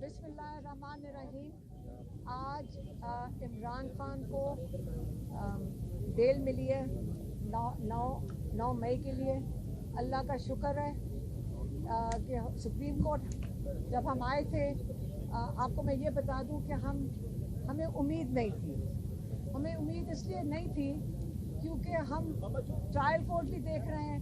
बिस्मिल्लाहिर्रहमानिर्रहीम। आज इमरान खान को बेल मिली है 9 मई के लिए। अल्लाह का शुक्र है कि सुप्रीम कोर्ट जब हम आए थे, आपको मैं ये बता दूं कि हमें उम्मीद नहीं थी। हमें उम्मीद इसलिए नहीं थी क्योंकि हम ट्रायल कोर्ट भी देख रहे हैं,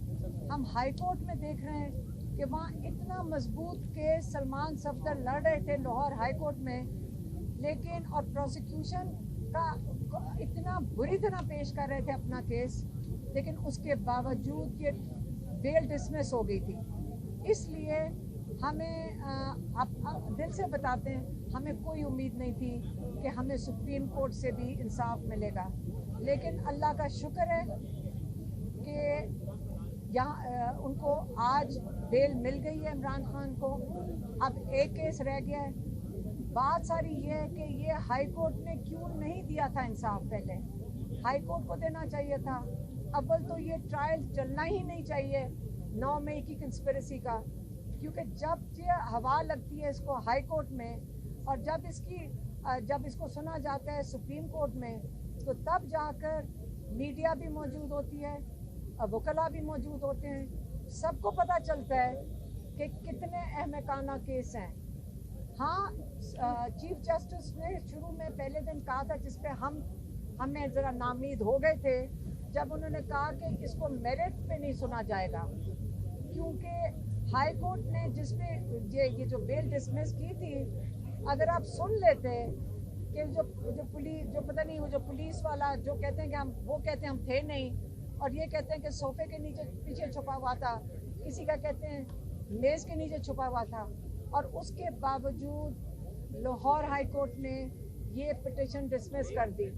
हम हाई कोर्ट में देख रहे हैं कि वहाँ इतना मजबूत केस सलमान सफदर लड़ रहे थे लाहौर हाई कोर्ट में, लेकिन और प्रोसिक्यूशन का इतना बुरी तरह पेश कर रहे थे अपना केस, लेकिन उसके बावजूद ये बेल डिसमिस हो गई थी। इसलिए हमें आप दिल से बताते हैं, हमें कोई उम्मीद नहीं थी कि हमें सुप्रीम कोर्ट से भी इंसाफ मिलेगा, लेकिन अल्लाह का शुक्र है कि यहाँ उनको आज बेल मिल गई है इमरान खान को। अब एक केस रह गया है। बात सारी ये है कि ये हाई कोर्ट ने क्यों नहीं दिया था इंसाफ। पहले हाई कोर्ट को देना चाहिए था। अव्वल तो ये ट्रायल चलना ही नहीं चाहिए 9 मई की कंस्पिरेसी का, क्योंकि जब ये हवा लगती है इसको हाई कोर्ट में और जब इसको सुना जाता है सुप्रीम कोर्ट में, तो तब जाकर मीडिया भी मौजूद होती है, वकला भी मौजूद होते हैं, सबको पता चलता है कि कितने अहमकाना केस हैं। हाँ, चीफ जस्टिस ने शुरू में पहले दिन कहा था, जिस पे हमें ज़रा नाउम्मीद हो गए थे, जब उन्होंने कहा कि इसको मेरिट पे नहीं सुना जाएगा, क्योंकि हाई कोर्ट ने जिसपे ये जो बेल डिसमिस की थी, अगर आप सुन लेते कि जो पुलिस जो पता नहीं वो जो पुलिस वाला जो कहते हैं कि वो कहते हैं हम थे नहीं, और ये कहते हैं कि सोफे के पीछे छुपा हुआ था, किसी का कहते हैं मेज़ के नीचे छुपा हुआ था, और उसके बावजूद लाहौर हाई कोर्ट ने ये पिटिशन डिसमिस कर दी।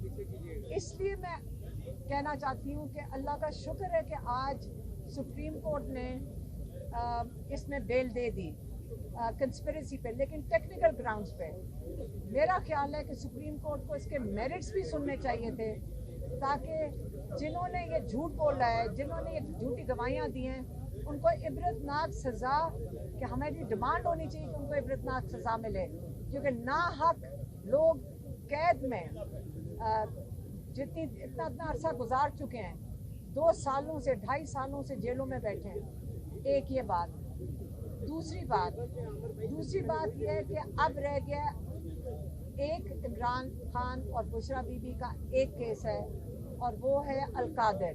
इसलिए मैं कहना चाहती हूँ कि अल्लाह का शुक्र है कि आज सुप्रीम कोर्ट ने इसमें बेल दे दी कंस्पिरेसी पे, लेकिन टेक्निकल ग्राउंड्स पे। मेरा ख्याल है कि सुप्रीम कोर्ट को इसके मेरिट्स भी सुनने चाहिए थे, ताकि जिन्होंने ये झूठ बोला है, जिन्होंने ये झूठी गवाहियाँ दी हैं, उनको इबरतनाक सज़ा, कि हमारी डिमांड होनी चाहिए कि उनको इबरतनाक सज़ा मिले, क्योंकि नाहक लोग कैद में इतना अरसा गुजार चुके हैं, 2 सालों से 2.5 सालों से जेलों में बैठे हैं। एक ये बात। दूसरी बात यह है कि अब रह गया एक इमरान खान और बुशरा बीबी का एक केस है, और वो है अलकादिर।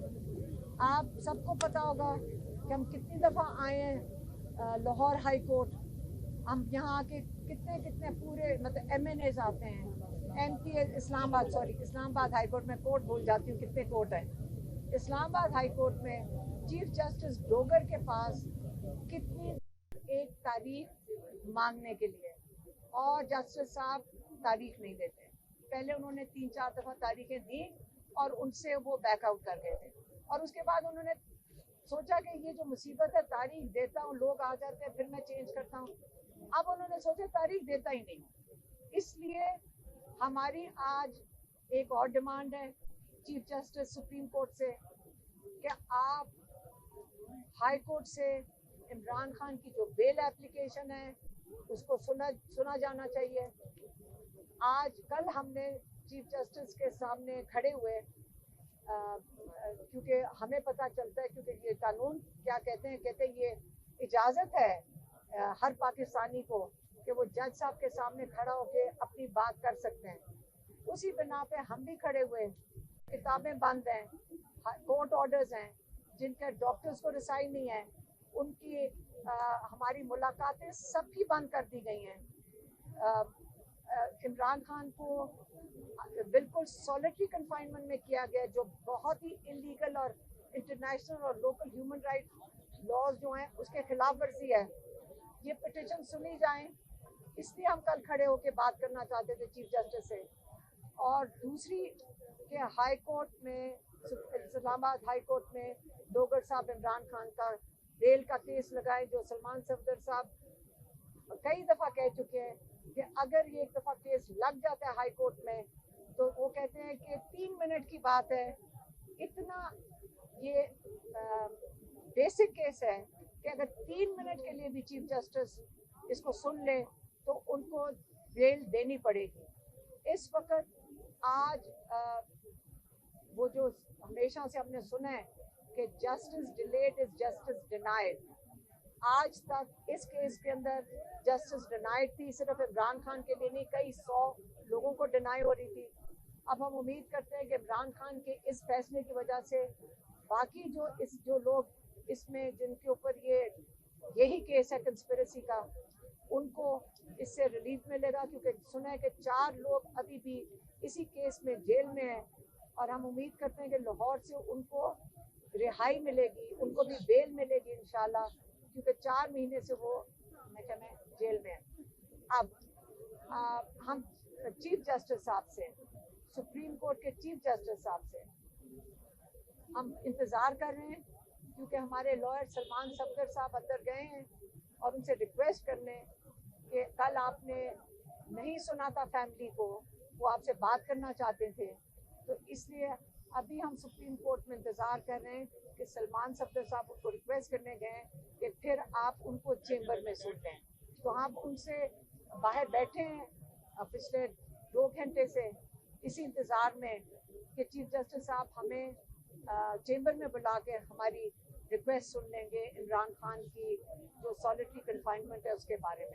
आप सबको पता होगा कि हम कितनी दफ़ा आए हैं लाहौर हाई कोर्ट। हम यहाँ के कितने पूरे मतलब MNAs आते हैं, MP इस्लामाबाद हाई कोर्ट में कोर्ट भूल जाती हूँ कितने कोर्ट हैं। इस्लामाबाद हाई कोर्ट में चीफ जस्टिस डोगर के पास कितनी एक तारीख मांगने के लिए, और जस्टिस साहब तारीख नहीं देते। पहले उन्होंने 3-4 दफ़ा तारीखें दी और उनसे वो बैकआउट कर गए थे, और उसके बाद उन्होंने सोचा कि ये जो मुसीबत है, तारीख देता हूँ, लोग आ जाते हैं, फिर मैं चेंज करता हूँ। अब उन्होंने सोचा तारीख देता ही नहीं। इसलिए हमारी आज एक और डिमांड है चीफ जस्टिस सुप्रीम कोर्ट से कि आप हाई कोर्ट से इमरान खान की जो बेल एप्लीकेशन है उसको सुना जाना चाहिए। कल हमने चीफ जस्टिस के सामने खड़े हुए, क्योंकि हमें पता चलता है, क्योंकि ये कानून क्या कहते हैं ये इजाज़त है हर पाकिस्तानी को कि वो जज साहब के सामने खड़ा होकर अपनी बात कर सकते हैं। उसी बिना पे हम भी खड़े हुए, किताबें बंद हैं, कोर्ट ऑर्डर्स हैं, जिनके डॉक्टर्स को रसाई नहीं है, उनकी हमारी मुलाकातें सबकी बंद कर दी गई हैं। इमरान खान को बिल्कुल सॉलिटरी कन्फाइनमेंट में किया गया, जो बहुत ही इलीगल और इंटरनेशनल और लोकल ह्यूमन राइट लॉज जो हैं उसके खिलाफ वर्जी है। ये पिटिशन सुनी जाए, इसलिए हम कल खड़े होकर बात करना चाहते थे चीफ जस्टिस से। और दूसरी कि हाई कोर्ट में, इस्लामाबाद हाई कोर्ट में डोगर साहब इमरान खान का बेल का केस लगाए, जो सलमान सफदर साहब कई दफ़ा कह चुके हैं कि अगर ये एक दफ़ा केस लग जाता है हाई कोर्ट में, तो वो कहते हैं कि 3 मिनट की बात है। इतना ये बेसिक केस है कि अगर 3 मिनट के लिए भी चीफ जस्टिस इसको सुन ले, तो उनको बेल देनी पड़ेगी। इस वक्त आज वो जो हमेशा से हमने सुना है कि justice delayed is justice denied, आज तक इस केस के अंदर जस्टिस डिनाइड थी, सिर्फ इमरान खान के लिए नहीं, कई 100 लोगों को डिनाई हो रही थी। अब हम उम्मीद करते हैं कि इमरान खान के इस फैसले की वजह से बाकी जो लोग इसमें जिनके ऊपर यही केस है कंस्पिरेसी का, उनको इससे रिलीफ मिलेगा, क्योंकि सुना है कि 4 लोग अभी भी इसी केस में जेल में हैं और हम उम्मीद करते हैं कि लाहौर से उनको रिहाई मिलेगी, उनको भी बेल मिलेगी इंशाल्लाह, क्योंकि 4 महीने से वो जेल में है। अब हम चीफ जस्टिस साहब से, सुप्रीम कोर्ट के चीफ जस्टिस साहब से हम इंतज़ार कर रहे हैं, क्योंकि हमारे लॉयर सलमान सफदर साहब अंदर गए हैं और उनसे रिक्वेस्ट करने कि कल आपने नहीं सुना था फैमिली को, वो आपसे बात करना चाहते थे, तो इसलिए अभी हम सुप्रीम कोर्ट में इंतज़ार कर रहे हैं कि सलमान सफदर साहब उनको रिक्वेस्ट करने गए कि फिर आप उनको चेंबर में सुन लें। तो हम उनसे बाहर बैठे हैं पिछले 2 घंटे से इसी इंतज़ार में कि चीफ जस्टिस साहब हमें चेंबर में बुला के हमारी रिक्वेस्ट सुन लेंगे इमरान खान की जो सॉलिटरी कन्फाइनमेंट है उसके बारे में।